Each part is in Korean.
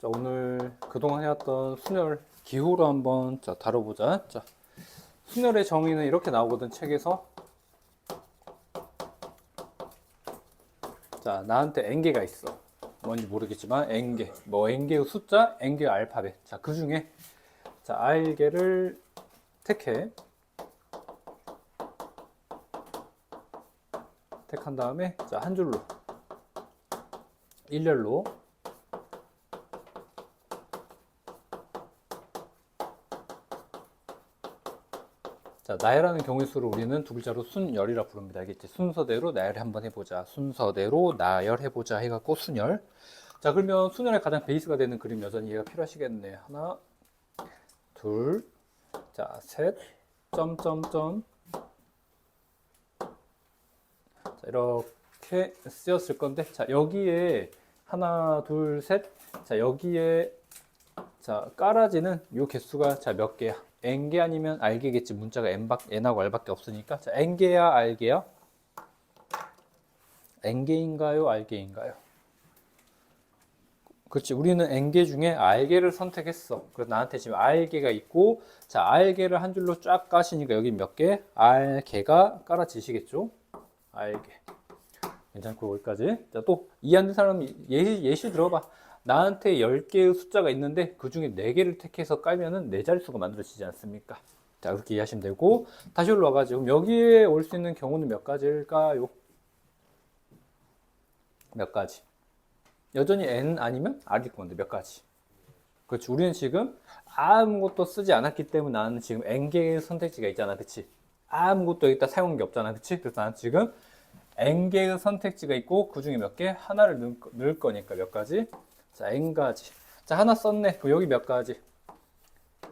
자, 오늘 그동안 해왔던 순열 기호로 한번 다뤄보자. 자, 순열의 정의는 이렇게 나오거든, 책에서. 자, 나한테 n개가 있어. 뭔지 모르겠지만 n개. 뭐 n개의 숫자, n개의 알파벳. 자, 그 중에 자, r개를 택해. 택한 다음에 자, 한 줄로 일렬로 자, 나열하는 경우의 수를 우리는 두 글자로 순열이라 부릅니다. 알겠지? 순서대로 나열을 한번 해보자. 순서대로 나열해보자 해갖고 순열. 자, 그러면 순열의 가장 베이스가 되는 그림 여전히 이해가 필요하시겠네. 하나, 둘, 자, 셋, 점점점. 자, 이렇게 쓰였을 건데, 자, 여기에 하나, 둘, 셋. 자, 여기에 자, 깔아지는 요 개수가 자, 몇 개야? n개 아니면 r개겠지. 문자가 n하고 r밖에 없으니까. 자, n개야, r개야? n개인가요, r개인가요? 그렇지. 우리는 n개 중에 r개를 선택했어. 그래서 나한테 지금 r개가 있고, 자, r개를 한 줄로 쫙 까시니까 여기 몇 개? r개가 깔아지시겠죠? r개. 괜찮고, 여기까지. 자, 또 이해하는 사람 예시 들어봐. 나한테 10개의 숫자가 있는데 그 중에 4개를 택해서 깔면은 4자릿수가 만들어지지 않습니까? 자, 그렇게 이해하시면 되고, 다시 올라가지고 여기에 올 수 있는 경우는 몇 가지일까요? 몇 가지? 여전히 n 아니면 r일 건데 몇 가지? 그렇지. 우리는 지금 아무것도 쓰지 않았기 때문에 나는 지금 n개의 선택지가 있잖아. 그치? 아무것도 여기다 사용한 게 없잖아. 그치? 그래서 나는 지금 n개의 선택지가 있고 그 중에 몇 개? 하나를 넣을 거니까 몇 가지? 자, n가지. 자, 하나 썼네. 그럼 여기 몇 가지?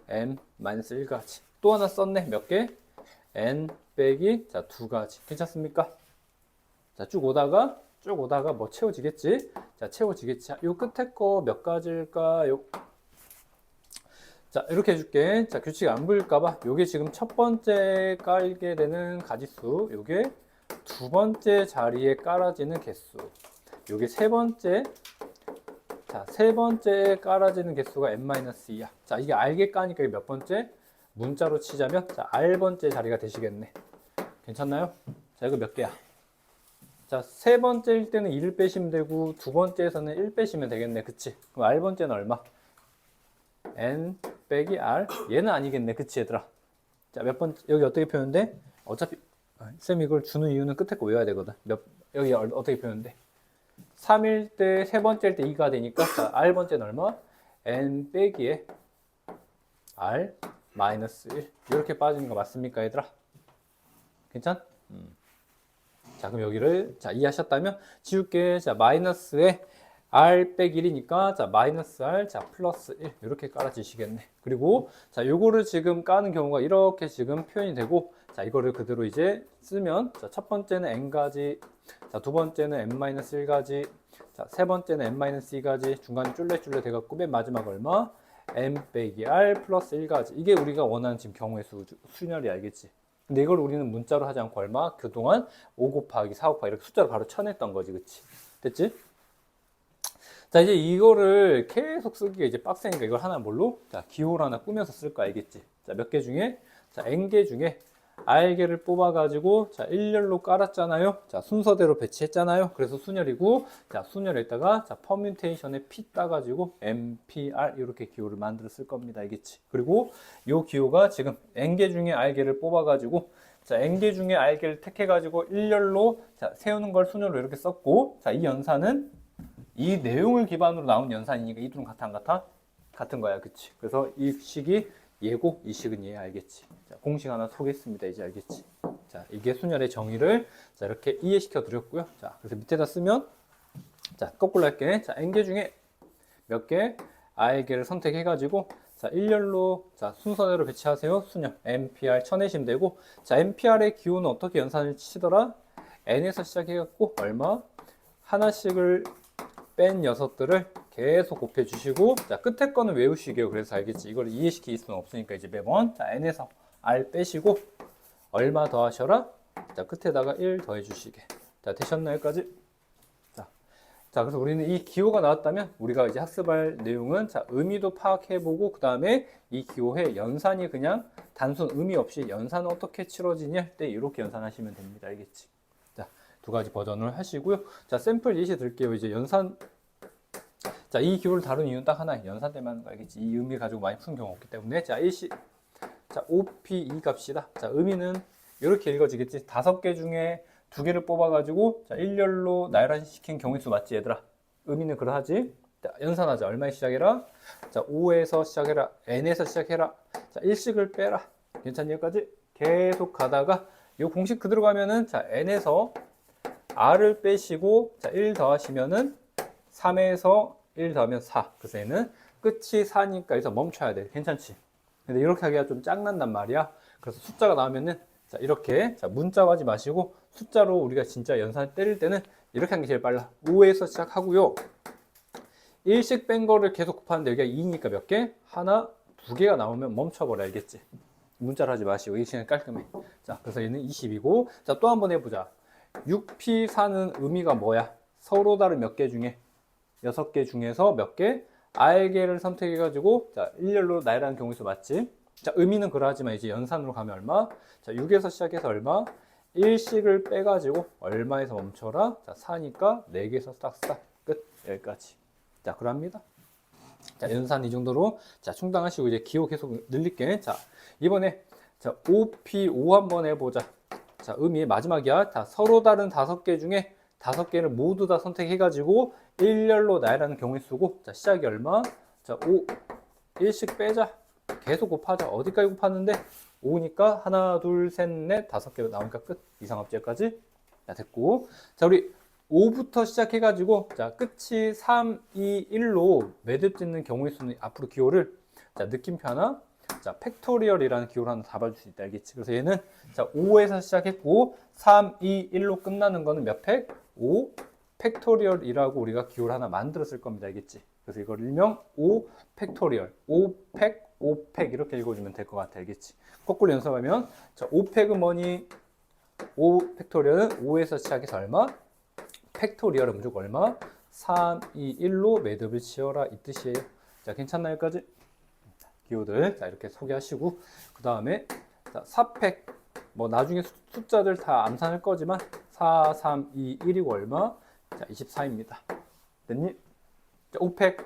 n-1가지. 또 하나 썼네. 몇 개? n 빼기 자, 2가지. 괜찮습니까? 자, 쭉 오다가 뭐 채워지겠지? 자, 채워지겠지. 요 끝에 거 몇 가지일까요? 자, 이렇게 해줄게. 자, 규칙 안 보일까봐. 요게 지금 첫 번째 깔게 되는 가지수. 요게 두 번째 자리에 깔아지는 개수. 요게 세 번째. 자, 세 번째 깔아지는 개수가 n-2야. 자, 이게 r개 까니까 이게 몇 번째? 문자로 치자면, 자, r번째 자리가 되시겠네. 괜찮나요? 자, 이거 몇 개야? 자, 세 번째일 때는 1을 빼시면 되고, 두 번째에서는 1 빼시면 되겠네. 그치? 그럼 r번째는 얼마? n 빼기 r. 얘는 아니겠네. 그치, 얘들아? 자, 몇 번, 여기 어떻게 표현돼? 어차피, 쌤 이걸 주는 이유는 끝에 거 외워야 되거든. 여기 어떻게 표현돼? 3일 때, 세 번째일 때 2가 되니까, 자, r번째는 얼마? n 빼기에 r 마이너스 1. 이렇게 빠지는 거 맞습니까, 얘들아? 괜찮? 자, 그럼 여기를, 자, 이해하셨다면, 지울게. 자, 마이너스에 r 빼기 1이니까, 자, 마이너스 r, 자, 플러스 1. 이렇게 깔아지시겠네. 그리고, 자, 요거를 지금 까는 경우가 이렇게 지금 표현이 되고, 자, 이거를 그대로 이제 쓰면, 자, 첫 번째는 n가지, 자, 두 번째는 n-1가지, 자, 세 번째는 n-2가지, 중간에 쫄래쫄래 돼갖고, 맨 마지막 얼마? n 빼기 r 플러스 1가지. 이게 우리가 원하는 지금 경우의 수열이 알겠지? 근데 이걸 우리는 문자로 하지 않고 얼마? 그동안 5 곱하기 4 곱하기 이렇게 숫자로 바로 쳐냈던 거지. 그치? 됐지? 자, 이제 이거를 계속 쓰기가 이제 빡세니까 이걸 하나 뭘로? 자, 기호를 하나 꾸며서 쓸 거 알겠지? 자, 몇 개 중에? 자, n개 중에 r개를 뽑아가지고, 자, 일렬로 깔았잖아요? 자, 순서대로 배치했잖아요? 그래서 순열이고, 자, 순열에다가, 자, 퍼뮤테이션에 p 따가지고, mpr, 이렇게 기호를 만들어 쓸 겁니다. 알겠지? 그리고, 요 기호가 지금 n개 중에 r개를 뽑아가지고, 자, n개 중에 r개를 택해가지고, 일렬로, 자, 세우는 걸 순열로 이렇게 썼고, 자, 이 연산은 이 내용을 기반으로 나온 연산이니까 이 둘은 같아, 안 같아? 같은 거야. 그치? 그래서 이 식이 얘고 이 식은 얘. 알겠지? 자, 공식 하나 소개했습니다. 이제 알겠지? 자, 이게 순열의 정의를 자, 이렇게 이해시켜 드렸고요. 자, 그래서 밑에다 쓰면 자, 거꾸로 할게. 자, n개 중에 몇 개? r개를 선택해 가지고 자, 일렬로 자, 순서대로 배치하세요. 순열 mpr 쳐내시면 되고 자, mpr의 기호는 어떻게 연산을 치더라? n에서 시작해 갖고 얼마? 하나씩을 뺀 녀석들을 계속 곱해주시고 자, 끝에 거는 외우시게요. 그래서 알겠지? 이걸 이해시킬 수는 없으니까 이제 매번 자, n에서 r 빼시고 얼마 더하셔라? 자, 끝에다가 1 더해주시게. 자, 되셨나요? 여기까지? 자, 자, 그래서 우리는 이 기호가 나왔다면 우리가 이제 학습할 내용은 자, 의미도 파악해보고 그 다음에 이 기호의 연산이 그냥 단순 의미 없이 연산은 어떻게 치러지냐 할 때 이렇게 연산하시면 됩니다. 알겠지? 자, 두 가지 버전을 하시고요. 자, 샘플 예시 들게요. 이제 연산. 자, 이 기호를 다룬 이유는 딱 하나, 연산 때문에 하는 거 알겠지? 이 의미 가지고 많이 푸는 경우가 없기 때문에. 자, 일시. 자, OP2 값이다. 자, 의미는 이렇게 읽어지겠지? 5개 중에 2개를 뽑아가지고, 자, 일렬로 나열시킨 경우수 맞지, 얘들아? 의미는 그러하지? 자, 연산하자. 얼마에 시작해라? 자, 5에서 시작해라. N에서 시작해라. 자, 일식을 빼라. 괜찮니, 여기까지? 계속 가다가, 이 공식 그대로 가면은, 자, N에서 R을 빼시고, 자, 1 더하시면은, 3에서 1 더하면 4. 그래서 얘는 끝이 4니까 여기서 멈춰야 돼. 괜찮지? 근데 이렇게 하기가 좀 짱난단 말이야. 그래서 숫자가 나오면은 자, 이렇게 자, 문자로 하지 마시고 숫자로 우리가 진짜 연산을 때릴 때는 이렇게 하는 게 제일 빨라. 5에서 시작하고요. 1씩 뺀 거를 계속 곱하는데 여기가 2니까 몇 개? 하나, 2개가 나오면 멈춰버려. 알겠지? 문자로 하지 마시고 이 시간이 깔끔해. 자, 그래서 얘는 20이고 자, 또 한번 해보자. 6P4는 의미가 뭐야? 서로 다른 몇 개 중에 6개 중에서 몇 개? R개를 선택해가지고 자, 일렬로 나열하는 경우수 맞지? 자, 의미는 그러하지만 이제 연산으로 가면 얼마? 자, 6에서 시작해서 얼마? 1씩을 빼가지고 얼마에서 멈춰라? 자, 4니까 4개에서 싹싹 끝. 여기까지. 자, 그럽니다. 자, 연산 이 정도로 자, 충당하시고 이제 기호 계속 늘릴게. 자, 이번에 자, OP5 한번 해보자. 자, 의미 마지막이야. 자, 서로 다른 5개 중에 5개를 모두 다 선택해가지고 일렬로 나열하는 경우에 쓰고 자, 시작이 얼마? 자, 5 1씩 빼자. 계속 곱하자. 어디까지 곱하는데 5니까 하나, 둘, 셋, 넷, 5개 나오니까 끝. 이상합제까지. 자, 됐고. 자, 우리 5부터 시작해가지고 자, 끝이 3, 2, 1로 매듭 짓는 경우의 수는 앞으로 기호를 자, 느낌표 하나. 자, 팩토리얼이라는 기호를 하나 잡아줄 수 있다. 알겠지? 그래서 얘는 자, 5에서 시작했고 3, 2, 1로 끝나는 거는 몇 팩? 5 팩토리얼이라고 우리가 기호를 하나 만들었을 겁니다. 알겠지? 그래서 이걸 일명 5 팩토리얼, 5팩, 5팩 이렇게 읽어주면 될 것 같아. 알겠지? 거꾸로 연습하면 자, 5팩은 뭐니? 5 팩토리얼은 5에서 시작해서 얼마? 팩토리얼은 무조건 얼마? 3, 2, 1로 매듭을 지어라 이 뜻이에요. 자, 괜찮나요? 여기까지? 기호들 자, 이렇게 소개하시고 그 다음에 4팩 뭐 나중에 숫자들 다 암산할 거지만 4, 3, 2, 1이고 얼마? 자, 24입니다. 됐니? 자, 5팩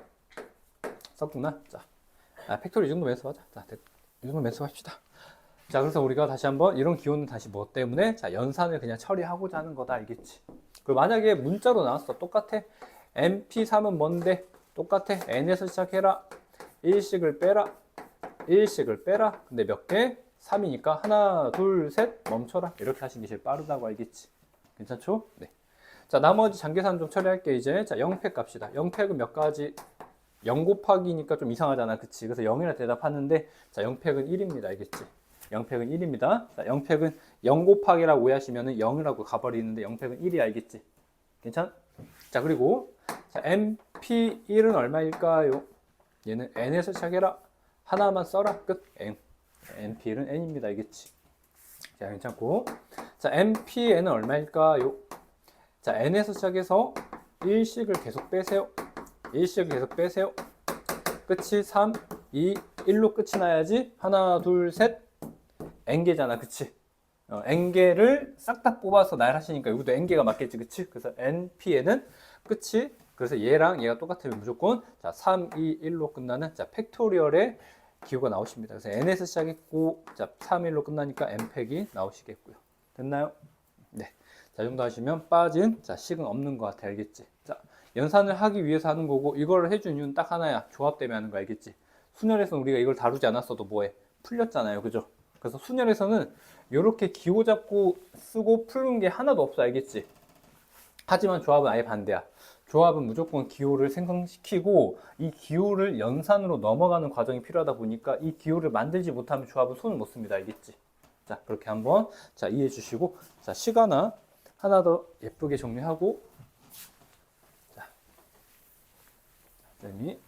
썼구나. 자, 팩토리 이 정도 연습하자. 자, 이 정도 연습합시다. 자, 그래서 우리가 다시 한번 이런 기호는 다시 뭐 때문에 자, 연산을 그냥 처리하고자 하는 거다. 알겠지? 그리고 만약에 문자로 나왔어. 똑같아. MP3은 뭔데? 똑같아. N에서 시작해라. 1씩을 빼라. 1씩을 빼라. 근데 몇 개? 3이니까 하나, 둘, 셋 멈춰라. 이렇게 하시는 게 제일 빠르다고 알겠지? 괜찮죠? 네. 자, 나머지 잔계산 좀 처리할게 이제. 자, 0팩 갑시다. 0팩은 몇 가지? 0 곱하기니까 좀 이상하잖아. 그치? 그래서 0이라 대답하는데 자, 0팩은 1입니다. 알겠지? 0팩은 1입니다. 자, 0팩은 0 곱하기라고 오해하시면은 0이라고 가버리는데 0팩은 1이 알겠지? 괜찮? 자, 그리고 자, MP1은 얼마일까요? 얘는 N에서 시작해라. 하나만 써라. 끝. N. NPL은 N입니다. 알겠지? 자, 괜찮고. 자, NPN은 얼마일까요? 자, N에서 시작해서 1씩을 계속 빼세요. 1씩을 계속 빼세요. 끝이 3, 2, 1로 끝이 나야지. 하나, 둘, 셋. N개잖아. 그치? N개를 싹 다 뽑아서 나열하시니까 여기도 N개가 맞겠지. 그치? 그래서 NPN은 끝이 그래서 얘랑 얘가 똑같으면 무조건 자, 3, 2, 1로 끝나는 자, 팩토리얼의 기호가 나오십니다. 그래서 N에서 시작했고 자, 3, 1로 끝나니까 N팩이 나오시겠고요. 됐나요? 네. 자, 이 정도 하시면 빠진 자, 식은 없는 것 같아. 알겠지? 자, 연산을 하기 위해서 하는 거고 이걸 해준 이유는 딱 하나야. 조합 때문에 하는 거 알겠지? 수열에서는 우리가 이걸 다루지 않았어도 뭐해? 풀렸잖아요. 그죠? 그래서 수열에서는 이렇게 기호 잡고 쓰고 푸는 게 하나도 없어. 알겠지? 하지만 조합은 아예 반대야. 조합은 무조건 기호를 생성시키고 이 기호를 연산으로 넘어가는 과정이 필요하다 보니까 이 기호를 만들지 못하면 조합은 손을 못 씁니다. 알겠지? 자, 그렇게 한번 자, 이해해 주시고 자, 식 하나 더 예쁘게 정리하고 자, 쌤이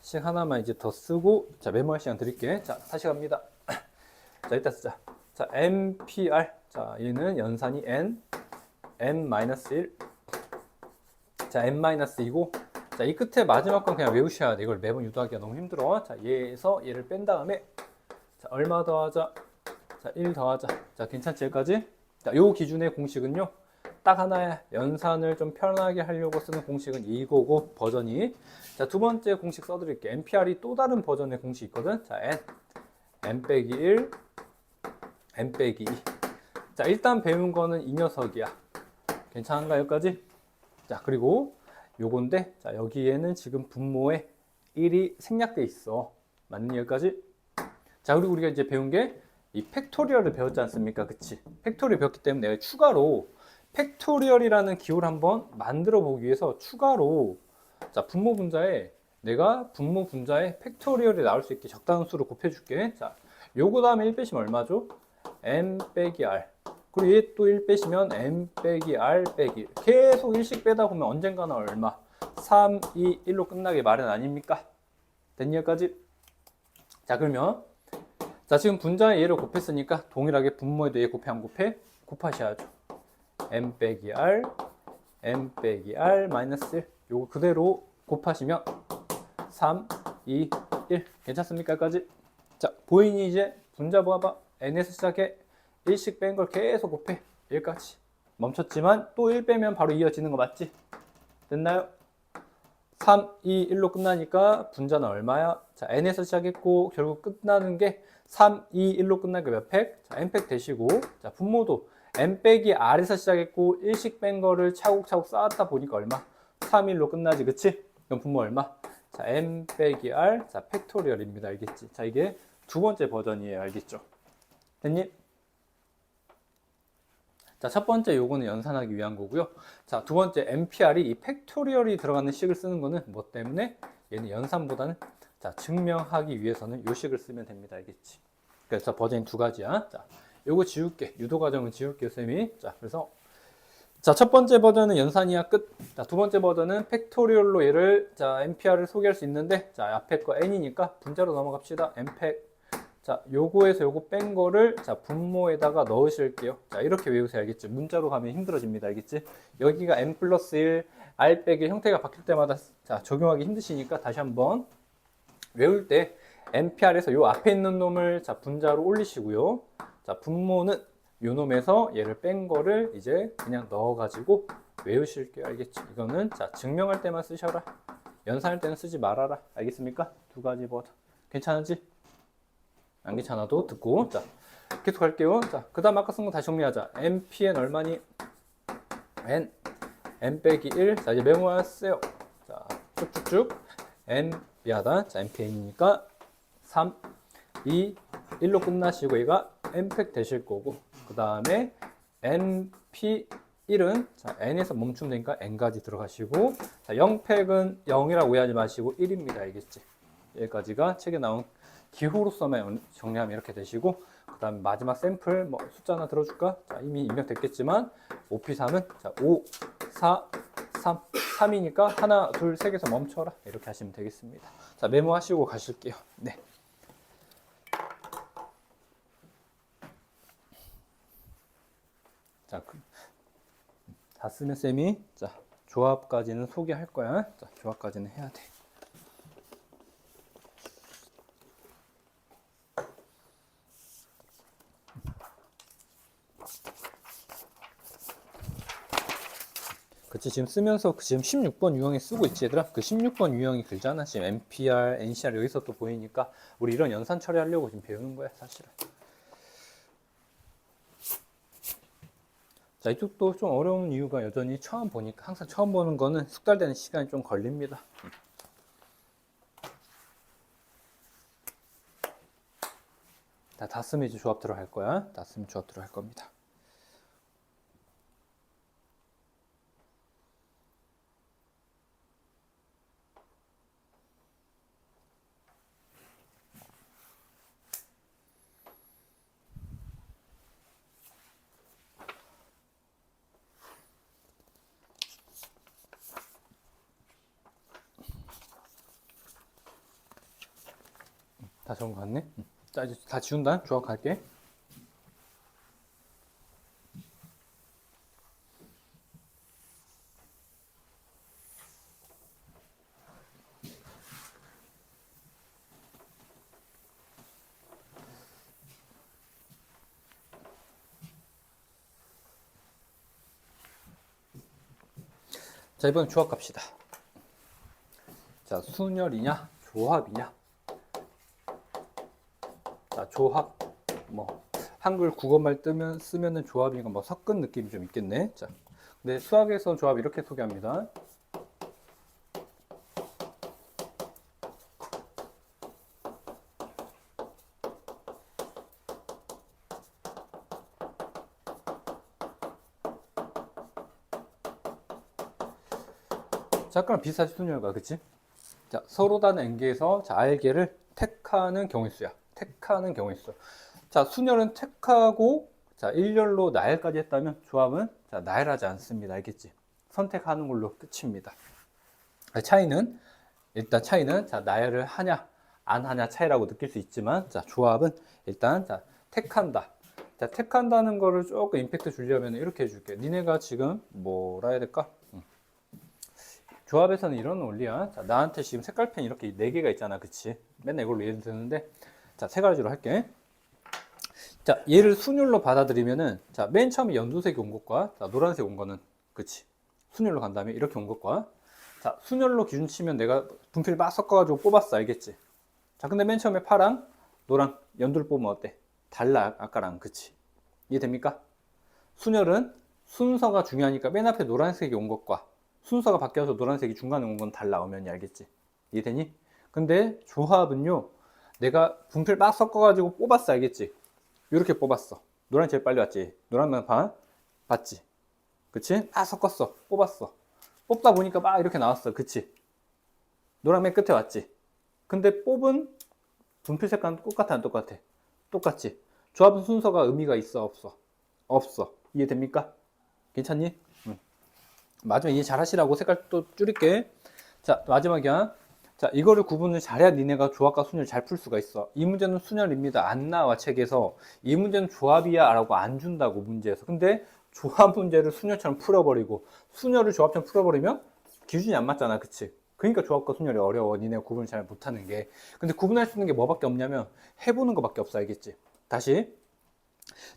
식 하나만 이제 더 쓰고 자, 메모할 시간 드릴게. 자, 다시 갑니다. 자, 일단 쓰자. 자, MPR 자, 얘는 연산이 N, N-1 자, n-2고, 자, 이 끝에 마지막 건 그냥 외우셔야 돼. 이걸 매번 유도하기가 너무 힘들어. 자, 얘에서 얘를 뺀 다음에, 자, 얼마 더하자? 자, 1 더하자. 자, 괜찮지? 여기까지? 자, 요 기준의 공식은요, 딱 하나야. 연산을 좀 편하게 하려고 쓰는 공식은 이거고, 버전이. 자, 두 번째 공식 써드릴게요. NPR이 또 다른 버전의 공식 있거든. 자, n 빼기 1, n 빼기 2. 자, 일단 배운 거는 이 녀석이야. 괜찮은가, 여기까지? 자, 그리고 요건데, 자, 여기에는 지금 분모에 1이 생략돼 있어. 맞니, 여기까지? 자, 그리고 우리가 이제 배운 게 이 팩토리얼을 배웠지 않습니까? 그치? 팩토리얼 배웠기 때문에 내가 추가로 팩토리얼이라는 기호를 한번 만들어 보기 위해서 추가로, 자, 분모 분자에 내가 분모 분자에 팩토리얼이 나올 수 있게 적당한 수로 곱해줄게. 자, 요거 다음에 1 빼시면 얼마죠? n 빼기 r. 그리고 얘 또 1 빼시면 n 빼기 r 빼기 1. 계속 1씩 빼다 보면 언젠가는 얼마? 3, 2, 1로 끝나게 마련 아닙니까? 됐니, 여기까지? 자, 그러면 자, 지금 분자에 얘를 곱했으니까 동일하게 분모에도 얘 곱해 안 곱해? 곱하셔야죠. n 빼기 r, n 빼기 r 마이너스 1. 요거 그대로 곱하시면 3, 2, 1. 괜찮습니까? 여기까지? 자, 보이니 이제 분자 봐봐. n에서 시작해. 1씩 뺀 걸 계속 곱해. 1까지. 멈췄지만 또 1 빼면 바로 이어지는 거 맞지? 됐나요? 3, 2, 1로 끝나니까 분자는 얼마야? 자, n에서 시작했고 결국 끝나는 게 3, 2, 1로 끝나니까 몇 팩? 자, n팩 되시고, 자, 분모도 n 빼기 r에서 시작했고 1씩 뺀 거를 차곡차곡 쌓았다 보니까 얼마? 3, 1로 끝나지, 그치? 그럼 분모 얼마? 자, n 빼기 r, 자, 팩토리얼입니다. 알겠지? 자, 이게 두 번째 버전이에요. 알겠죠? 됐니? 자, 첫 번째 요거는 연산하기 위한 거고요. 자, 두 번째 NPR이 이 팩토리얼이 들어가는 식을 쓰는 거는 뭐 때문에? 얘는 연산보다는, 자, 증명하기 위해서는 요 식을 쓰면 됩니다. 알겠지? 그래서 버전이 두 가지야. 자, 요거 지울게. 유도 과정은 지울게요, 쌤이. 자, 그래서 자, 첫 번째 버전은 연산이야, 끝. 자, 두 번째 버전은 팩토리얼로 얘를, 자, NPR을 소개할 수 있는데, 자, 앞에 거 n이니까 분자로 넘어갑시다. n팩. 자, 요거에서 요거 뺀 거를, 자, 분모에다가 넣으실게요. 자, 이렇게 외우세요. 알겠지? 문자로 가면 힘들어집니다. 알겠지? 여기가 n 플러스 1, r 빼기 형태가 바뀔 때마다, 자, 적용하기 힘드시니까 다시 한번 외울 때 NPR에서 요 앞에 있는 놈을, 자, 분자로 올리시고요. 자, 분모는 요 놈에서 얘를 뺀 거를 이제 그냥 넣어가지고 외우실게요. 알겠지? 이거는, 자, 증명할 때만 쓰셔라. 연산할 때는 쓰지 말아라. 알겠습니까? 두 가지 버전. 괜찮은지? 안 괜찮아도 듣고. 자, 계속 할게요. 자, 그 다음 아까 쓴 거 다시 정리하자. npn 얼마니? n 빼기 1. 자, 이제 메모하세요. 자, 쭉쭉쭉. n 미하다. 자, npn이니까 3, 2, 1로 끝나시고 얘가 n팩 되실 거고, 그 다음에 np1은, 자, n에서 멈추면 되니까 n까지 들어가시고, 자, 0팩은 0이라고 오해하지 마시고 1입니다. 알겠지? 여기까지가 책에 나온 기호로서만 정리하면 이렇게 되시고, 그 다음에 마지막 샘플 뭐 숫자 하나 들어줄까? 자, 이미 입력됐겠지만 OP3은, 자, 5, 4, 3, 3이니까 하나, 둘, 세 개에서 멈춰라. 이렇게 하시면 되겠습니다. 자, 메모하시고 가실게요. 네. 자, 다 쓰면 쌤이, 자, 조합까지는 소개할 거야. 자, 조합까지는 해야 돼. 그치, 지금 쓰면서 지금 16번 유형에 쓰고 있지, 얘들아? 그 16번 유형이 글잖아. 지금 NPR, NCR 여기서 또 보이니까 우리 이런 연산 처리하려고 지금 배우는 거야, 사실은. 자, 이쪽도 좀 어려운 이유가 여전히 처음 보니까, 항상 처음 보는 거는 숙달되는 시간이 좀 걸립니다. 다 쓰면 이제 조합 들어갈 거야. 다 쓰면 조합 들어갈 겁니다. 다 적은 거 같네? 자, 이제 다 지운다. 조합 갈게. 자, 이번엔 조합 갑시다. 자, 순열이냐, 조합이냐. 자, 조합. 뭐, 한글 국어말 쓰면은 조합이니까 뭐 섞은 느낌이 좀 있겠네. 자, 근데 수학에서 조합 이렇게 소개합니다. 자, 아까랑 비슷하지, 순열과, 그치? 자, 서로 다른 N개에서 자, R개를 택하는 경우의 수야. 택하는 경우의 수. 자, 순열은 택하고 자, 일렬로 나열까지 했다면 조합은 자, 나열하지 않습니다. 알겠지? 선택하는 걸로 끝입니다. 차이는 일단 차이는 자, 나열을 하냐 안 하냐 차이라고 느낄 수 있지만 자, 조합은 일단 자, 택한다. 자, 택한다는 거를 조금 임팩트 주려면 이렇게 해줄게. 니네가 지금 뭐라 해야 될까? 조합에서는 이런 원리야. 자, 나한테 지금 색깔펜 이렇게 4개가 있잖아. 그치? 맨날 이걸로 예를 드는데 자, 3가지로 할게. 자, 얘를 순열로 받아들이면은 자, 맨 처음에 연두색이 온 것과 자, 노란색 온 거는 그치? 순열로 간 다음에 이렇게 온 것과 자, 순열로 기준 치면 내가 분필 막 섞어가지고 뽑았어. 알겠지? 자, 근데 맨 처음에 파랑, 노랑, 연두를 뽑으면 어때? 달라. 아까랑. 그치? 이해됩니까? 순열은 순서가 중요하니까 맨 앞에 노란색이 온 것과 순서가 바뀌어서 노란색이 중간에 온 건 달라. 오면이 알겠지? 이해되니? 근데 조합은요, 내가 분필 막 섞어가지고 뽑았어. 알겠지? 이렇게 뽑았어. 노란 제일 빨리 왔지? 노란만 반 봤지? 그치? 막 섞었어. 뽑았어. 뽑다 보니까 막 이렇게 나왔어. 그치? 노란 맨 끝에 왔지? 근데 뽑은 분필 색깔은 똑같아 안 똑같아? 똑같지? 조합은 순서가 의미가 있어 없어? 없어. 이해됩니까? 괜찮니? 응. 마지막 이해 잘 하시라고 색깔 또 줄일게. 자, 마지막이야. 자, 이거를 구분을 잘해야 니네가 조합과 순열 잘 풀 수가 있어. 이 문제는 순열입니다. 안 나와, 책에서. 이 문제는 조합이야 라고 안 준다고, 문제에서. 근데 조합 문제를 순열처럼 풀어버리고 순열을 조합처럼 풀어버리면 기준이 안 맞잖아. 그치? 그러니까 조합과 순열이 어려워. 니네가 구분을 잘 못하는 게. 근데 구분할 수 있는 게 뭐밖에 없냐면 해보는 거밖에 없어. 알겠지? 다시.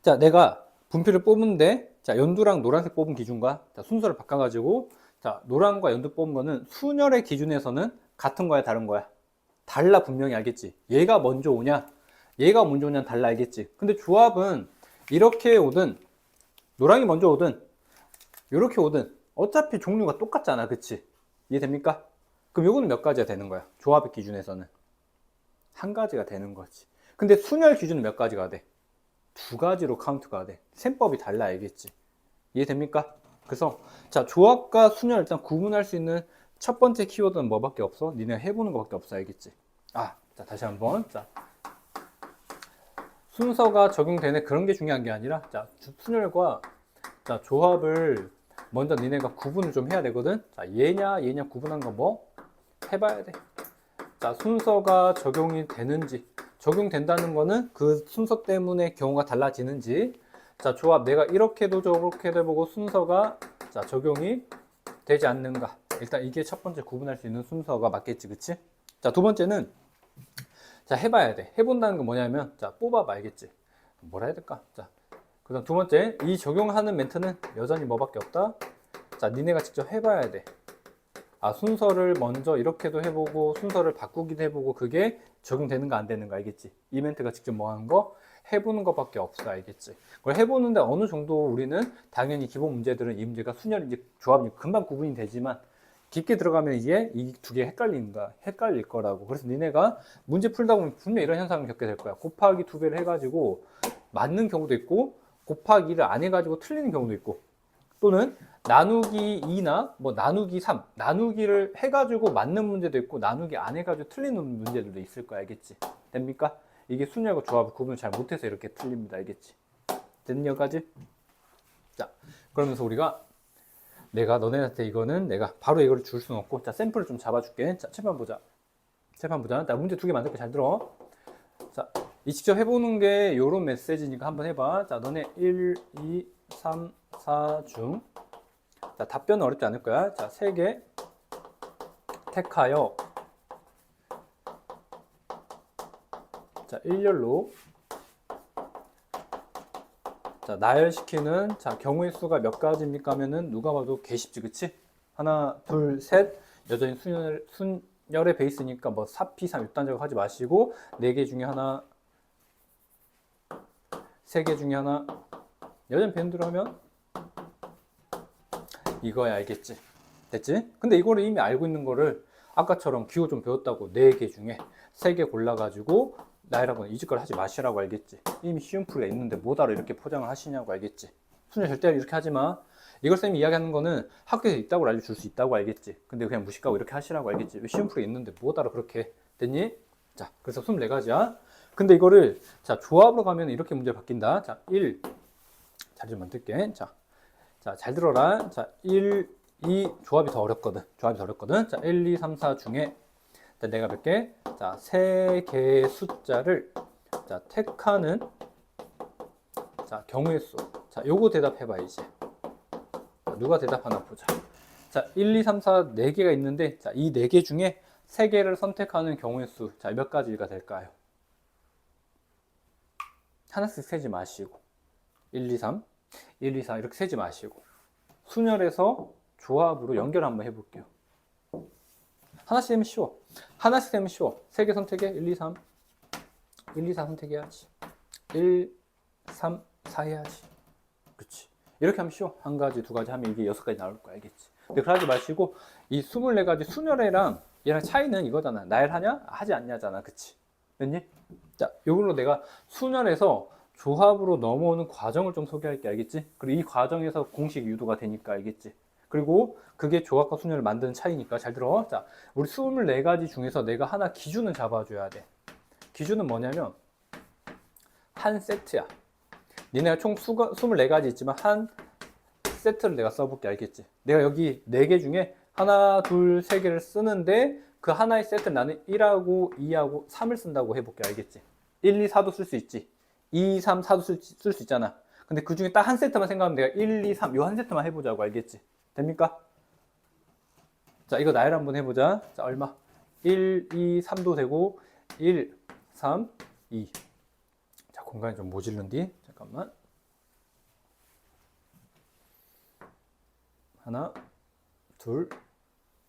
자, 내가 분필을 뽑는데 자, 연두랑 노란색 뽑은 기준과 자, 순서를 바꿔가지고 자, 노란과 연두 뽑은 거는 순열의 기준에서는 같은 거야, 다른 거야? 달라, 분명히. 알겠지? 얘가 먼저 오냐, 얘가 먼저 오냐는 달라. 알겠지? 근데 조합은 이렇게 오든 노랑이 먼저 오든 이렇게 오든 어차피 종류가 똑같잖아. 그치? 이해됩니까? 그럼 요거는 몇 가지가 되는 거야? 조합의 기준에서는 한 가지가 되는 거지. 근데 순열 기준은 몇 가지가 돼? 2가지로 카운트가 돼. 셈법이 달라. 알겠지? 이해됩니까? 그래서 자, 조합과 순열 일단 구분할 수 있는 첫 번째 키워드는 뭐밖에 없어? 니네 해보는 거밖에 없어. 알겠지? 자, 다시 한번. 자, 순서가 적용되는 그런 게 중요한 게 아니라 자, 순열과 자, 조합을 먼저 니네가 구분을 좀 해야 되거든. 자, 얘냐 구분한 거 뭐 해봐야 돼. 자, 순서가 적용이 되는지, 적용된다는 거는 그 순서 때문에 경우가 달라지는지. 자, 조합 내가 이렇게도 저렇게도 해보고 순서가 자, 적용이 되지 않는가. 일단 이게 첫 번째 구분할 수 있는 순서가 맞겠지. 그치? 자, 두 번째는 자, 해봐야 돼. 해본다는 건 뭐냐면 자, 뽑아봐. 알겠지? 뭐라 해야 될까? 자, 그 다음 두 번째, 이 적용하는 멘트는 여전히 뭐밖에 없다. 자, 니네가 직접 해봐야 돼. 순서를 먼저 이렇게도 해보고 순서를 바꾸기도 해보고 그게 적용되는가 안 되는가. 알겠지? 이 멘트가 직접 뭐 하는 거? 해보는 것밖에 없어. 알겠지? 그걸 해보는데 어느 정도 우리는 당연히 기본 문제들은 이 문제가 순열인지 조합인지 금방 구분이 되지만 깊게 들어가면 이게 이 두 개 헷갈릴 거라고. 그래서 니네가 문제 풀다 보면 분명 이런 현상을 겪게 될 거야. 곱하기 2배를 해가지고 맞는 경우도 있고 곱하기를 안 해가지고 틀리는 경우도 있고, 또는 나누기 2나 뭐 나누기 3, 나누기를 해가지고 맞는 문제도 있고 나누기 안 해가지고 틀리는 문제들도 있을 거야. 알겠지? 됩니까? 이게 순열과 조합을 구분을 잘 못해서 이렇게 틀립니다. 알겠지? 됐니? 여기까지? 자, 그러면서 우리가 내가 너네한테 이거는 내가 바로 이거를 줄 수는 없고 자, 샘플을 좀 잡아줄게. 자, 칠판 보자. 나 문제 2개 만들게. 잘 들어. 자, 이 직접 해보는 게 요런 메시지니까 한번 해봐. 자, 너네 1, 2, 3, 4 중 자, 답변은 어렵지 않을 거야. 자, 3개 택하여 자, 일렬로 자, 나열시키는 자, 경우의 수가 몇 가지입니까 하면은 누가 봐도 개 쉽지. 그치? 하나, 둘, 셋. 여전히 순열의 베이스니까 뭐 4, P, 3 이딴 작업 하지 마시고 4개 중에 하나, 3개 중에 하나. 여전히 밴드로 하면 이거야, 알겠지? 됐지? 근데 이거를 이미 알고 있는 거를 아까처럼 기호 좀 배웠다고 4개 중에 3개 골라가지고 나이라고는 이직걸 하지 마시라고 알겠지? 이미 쉬운 풀이가 있는데 뭐다로 이렇게 포장을 하시냐고 알겠지? 순열 절대 이렇게 하지 마. 이걸 쌤이 이야기하는 거는 학교에서 있다고 알려줄 수 있다고 알겠지? 근데 그냥 무식하고 이렇게 하시라고 알겠지? 왜 쉬운 풀이가 있는데 뭐다로 그렇게 됐니? 자, 그래서 24가지야. 근데 이거를 자 조합으로 가면 이렇게 문제 바뀐다. 자, 1 자리 좀 만들게. 자, 잘 들어라. 자, 1, 2 조합이 더 어렵거든. 조합이 더 어렵거든. 자, 1, 2, 3, 4 중에 내가 몇 개? 자, 3개의 숫자를 자, 택하는 자, 경우의 수. 자, 요거 대답해봐 이제. 자, 누가 대답하나 보자. 자, 1, 2, 3, 4 4개가 있는데 자, 이 4개 중에 3개를 선택하는 경우의 수. 자, 몇 가지가 될까요? 하나씩 세지 마시고 1, 2, 3 1, 2, 4 이렇게 세지 마시고 순열에서 조합으로 연결 한번 해볼게요. 하나씩 되면 쉬워. 하나씩 되면 쉬워. 3개 선택해. 1, 2, 3 1, 2, 4 선택해야지. 1, 3, 4 해야지. 그치. 이렇게 하면 쉬워. 한 가지, 두 가지 하면 이게 6가지 나올 거야. 알겠지? 근데 그러지 마시고 이 24가지 순열애랑 얘랑 차이는 이거잖아. 나열 하냐? 하지 않냐잖아. 그치? 됐니? 자, 이걸로 내가 순열에서 조합으로 넘어오는 과정을 좀 소개할게. 알겠지? 그리고 이 과정에서 공식 유도가 되니까 알겠지? 그리고 그게 조합과 순열을 만드는 차이니까 잘 들어. 자, 우리 24가지 중에서 내가 하나 기준을 잡아줘야 돼. 기준은 뭐냐면 한 세트야. 니네가 총 24가지 있지만 한 세트를 내가 써볼게. 알겠지? 내가 여기 4개 중에 하나, 둘, 3개를 쓰는데 그 하나의 세트를 나는 1하고 2하고 3을 쓴다고 해볼게. 알겠지? 1, 2, 4도 쓸 수 있지. 2, 3, 4도 쓸 수 있잖아. 근데 그 중에 딱 한 세트만 생각하면 내가 1, 2, 3 요 한 세트만 해보자고. 알겠지? 됩니까? 자, 이거 나열 한번 해보자. 자, 얼마? 1, 2, 3도 되고 1, 3, 2. 자, 공간이 좀 모질른디? 잠깐만. 하나, 둘,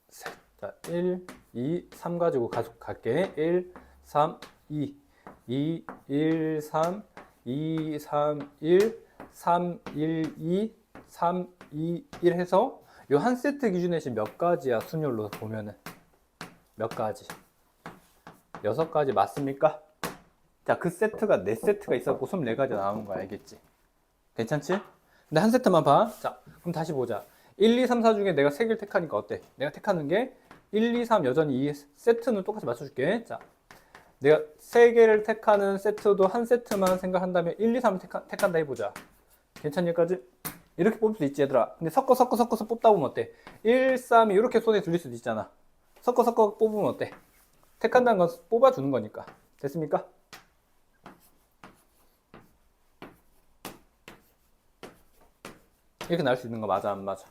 셋. 자, 1, 2, 3 가지고 계속 갈게. 1, 3, 2. 2, 1, 3, 2, 3, 1, 3, 1, 2, 3, 2, 1 해서 요 한 세트 기준에 지금 몇 가지야? 순열로 보면은 몇 가지? 6가지 맞습니까? 자, 그 세트가 4세트가 있었고 24가지 나오는 거 알겠지? 괜찮지? 근데 한 세트만 봐. 자, 그럼 다시 보자. 1, 2, 3, 4 중에 내가 3개를 택하니까 어때? 내가 택하는 게 1, 2, 3 여전히 이 세트는 똑같이 맞춰줄게. 자, 내가 3개를 택하는 세트도 한 세트만 생각한다면 1, 2, 3을 택한다 해보자. 괜찮니 여기까지? 이렇게 뽑을 수 있지 얘들아. 근데 섞어서 뽑다 보면 어때? 1, 3이 이렇게 손에 들릴 수도 있잖아. 섞어 뽑으면 어때? 택한다는 건 뽑아주는 거니까. 됐습니까? 이렇게 나올 수 있는 거 맞아 안 맞아?